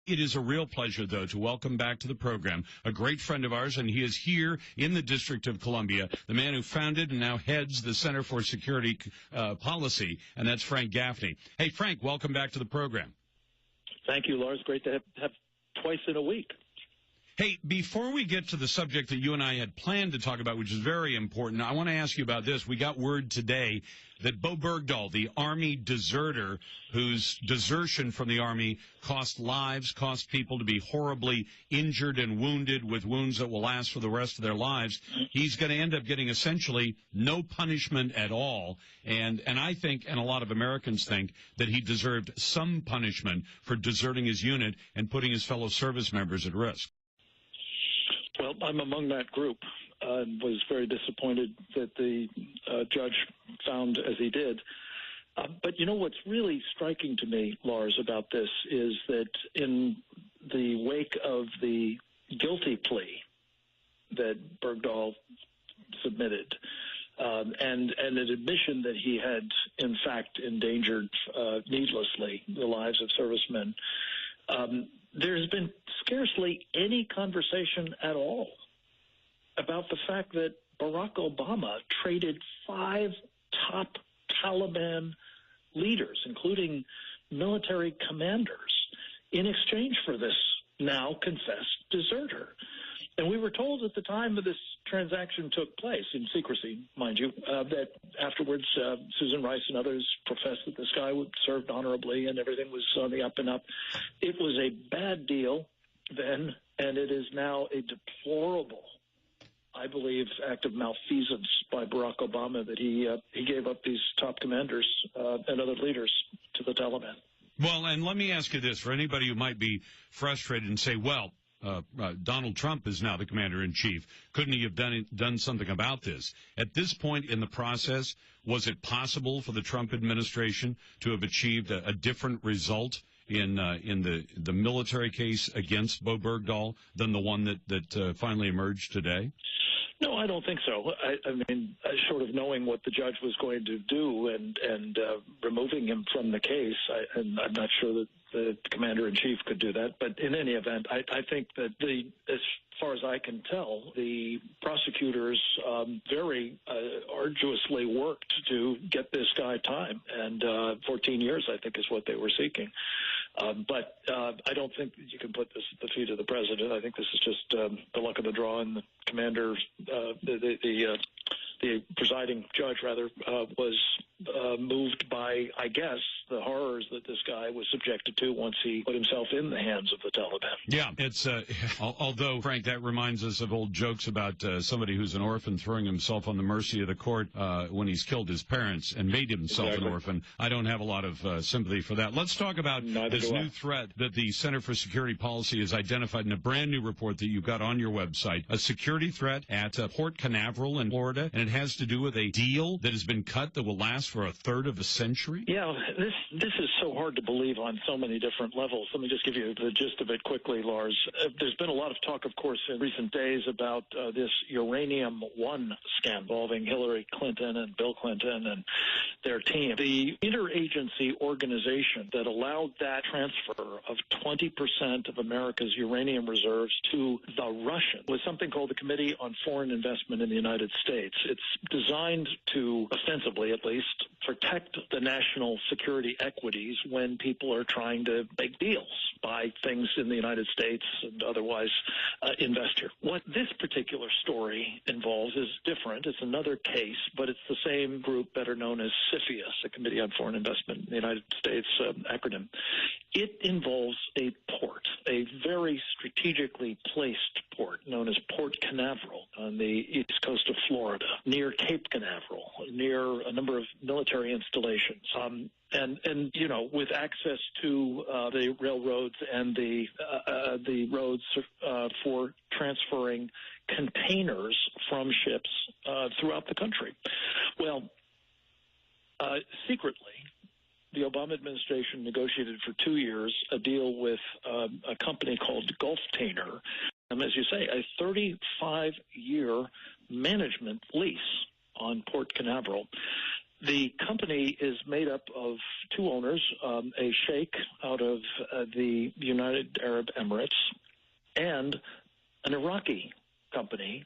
It is a real pleasure, though, to welcome back to the program a great friend of ours, and he is here in the District of Columbia, the man who founded and now heads the Center for Security Policy, and that's Frank Gaffney. Hey, Frank, welcome back to the program. Thank you, Lars. Great to have twice in a week. Hey, before we get to the subject that you and I had planned to talk about, which is very important, I want to ask you about this. We got word today that Bowe Bergdahl, the Army deserter whose desertion from the Army cost lives, cost people to be horribly injured and wounded with wounds that will last for the rest of their lives, he's going to end up getting essentially no punishment at all. And I think, and a lot of Americans think, that he deserved some punishment for deserting his unit and putting his fellow service members at risk. Well, I'm among that group and was very disappointed that the judge found as he did. But you know what's really striking to me, Lars, about this is that in the wake of the guilty plea that Bergdahl submitted and an admission that he had, in fact, endangered needlessly the lives of servicemen, there's been scarcely any conversation at all about the fact that Barack Obama traded 5 top Taliban leaders, including military commanders, in exchange for this now confessed deserter. And we were told at the time that this transaction took place, in secrecy, mind you, that afterwards Susan Rice and others professed that this guy served honorably and everything was on the up and up. It was a bad deal then, and it is now a deplorable, I believe, act of malfeasance by Barack Obama that he gave up these top commanders and other leaders to the Taliban. Well, and let me ask you this, for anybody who might be frustrated and say, well, Donald Trump is now the commander-in-chief. Couldn't he have done something about this? At this point in the process, was it possible for the Trump administration to have achieved a different result in the military case against Bowe Bergdahl than the one that finally emerged today? No, I don't think so. I mean, short of knowing what the judge was going to do and removing him from the case, I'm not sure that the commander-in-chief could do that. But in any event, I think that as far as I can tell, the prosecutors very arduously worked to get this guy time. And 14 years, I think, is what they were seeking. But I don't think you can put this at the feet of the president. I think this is just the luck of the draw, and the commander, the presiding judge, rather, was moved by, I guess, the horrors that this guy was subjected to once he put himself in the hands of the Taliban. Yeah, it's although, Frank, that reminds us of old jokes about somebody who's an orphan throwing himself on the mercy of the court when he's killed his parents and made himself an orphan. I don't have a lot of sympathy for that. Let's talk about this new threat that the Center for Security Policy has identified in a brand new report that you've got on your website, a security threat at Port Canaveral in Florida, and it has to do with a deal that has been cut that will last for a third of a century? Yeah, this is so hard to believe on so many different levels. Let me just give you the gist of it quickly, Lars. There's been a lot of talk, of course, in recent days about this Uranium One scandal involving Hillary Clinton and Bill Clinton and their team. The interagency organization that allowed that transfer of 20% of America's uranium reserves to the Russians was something called the Committee on Foreign Investment in the United States. It's designed to, ostensibly at least, protect the national security equities when people are trying to make deals, buy things in the United States and otherwise invest here. What this particular story involves is different. It's another case, but it's the same group better known as CFIUS, the Committee on Foreign Investment in the United States acronym. It involves a port, a very strategically placed port known as Port Canaveral on the east coast of Florida, near Cape Canaveral, near a number of military installations. And you know, with access to the railroads and the roads for transferring containers from ships throughout the country. Well, secretly, the Obama administration negotiated for 2 years a deal with a company called Gulftainer, as you say, a 35-year management lease on Port Canaveral. The company is made up of two owners, a sheikh out of the United Arab Emirates and an Iraqi company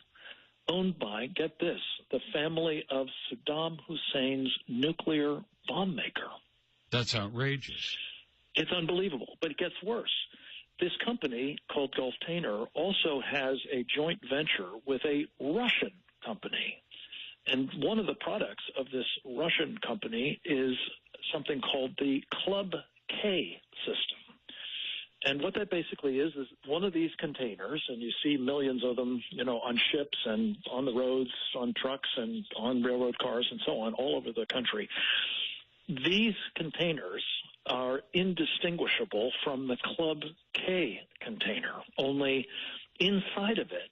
owned by, get this, the family of Saddam Hussein's nuclear bomb maker. That's outrageous. It's unbelievable, but it gets worse. This company, called Gulftainer, also has a joint venture with a Russian company. And one of the products of this Russian company is something called the Club K system. And what that basically is one of these containers, and you see millions of them, on ships and on the roads, on trucks and on railroad cars and so on, all over the country. These containers are indistinguishable from the Club K container, only inside of it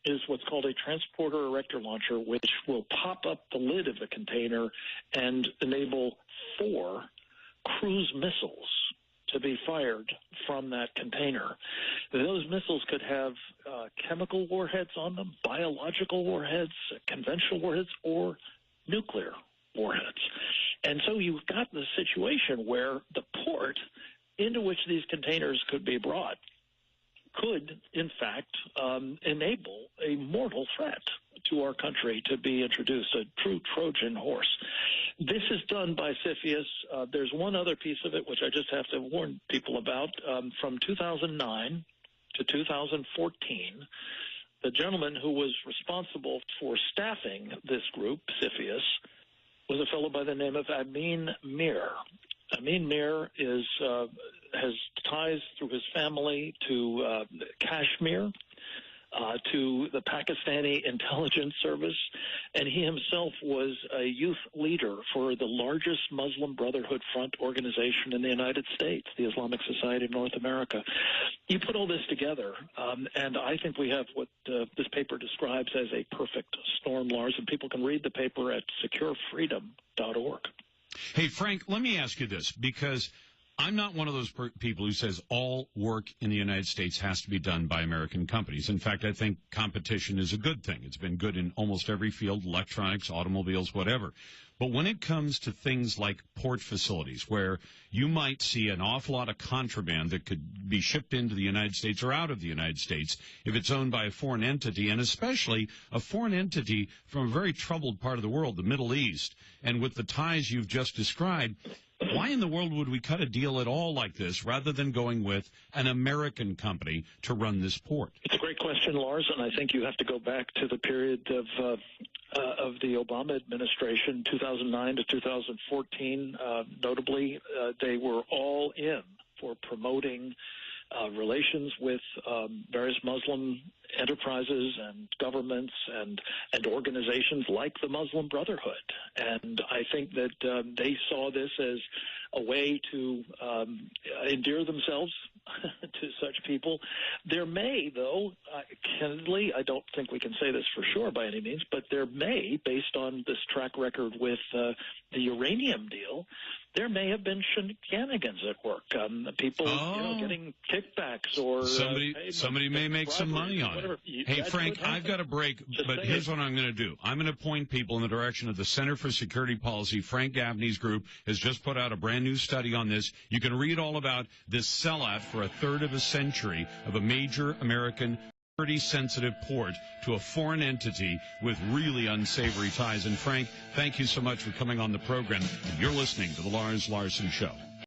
is what's called a transporter erector launcher, which will pop up the lid of the container and enable 4 cruise missiles to be fired from that container. Those missiles could have chemical warheads on them, biological warheads, conventional warheads, or nuclear warheads. And so you've got the situation where the port into which these containers could be brought could, in fact, enable a mortal threat to our country to be introduced, a true Trojan horse. This is done by CFIUS. There's one other piece of it, which I just have to warn people about. From 2009 to 2014, the gentleman who was responsible for staffing this group, CFIUS, was a fellow by the name of Amin Mir. Amin Mir has ties through his family to Kashmir, to the Pakistani intelligence service, and he himself was a youth leader for the largest Muslim Brotherhood Front organization in the United States, the Islamic Society of North America. You put all this together, and I think we have what this paper describes as a perfect storm, Lars, and people can read the paper at securefreedom.org. Hey, Frank, let me ask you this, because I'm not one of those people who says all work in the United States has to be done by American companies. In fact, I think competition is a good thing. It's been good in almost every field, electronics, automobiles, whatever. But when it comes to things like port facilities, where you might see an awful lot of contraband that could be shipped into the United States or out of the United States if it's owned by a foreign entity, and especially a foreign entity from a very troubled part of the world, the Middle East, and with the ties you've just described, why in the world would we cut a deal at all like this rather than going with an American company to run this port? It's a great question, Lars, and I think you have to go back to the period of the Obama administration, 2009 to 2014. Notably, they were all in for promoting relations with various Muslim enterprises and governments and organizations like the Muslim Brotherhood. And I think that they saw this as a way to endear themselves to such people. There may, though, candidly, I don't think we can say this for sure by any means, but there may, based on this track record with the uranium deal, there may have been shenanigans at work. People getting kickbacks or somebody may make some money on it. Hey, Frank, I've got a break, but here's what I'm going to do. I'm going to point people in the direction of the Center for Security Policy. Frank Gaffney's group has just put out a brand new study on this. You can read all about this sellout for a third of a century of a major American security-sensitive port to a foreign entity with really unsavory ties. And Frank, thank you so much for coming on the program. You're listening to the Lars Larson Show.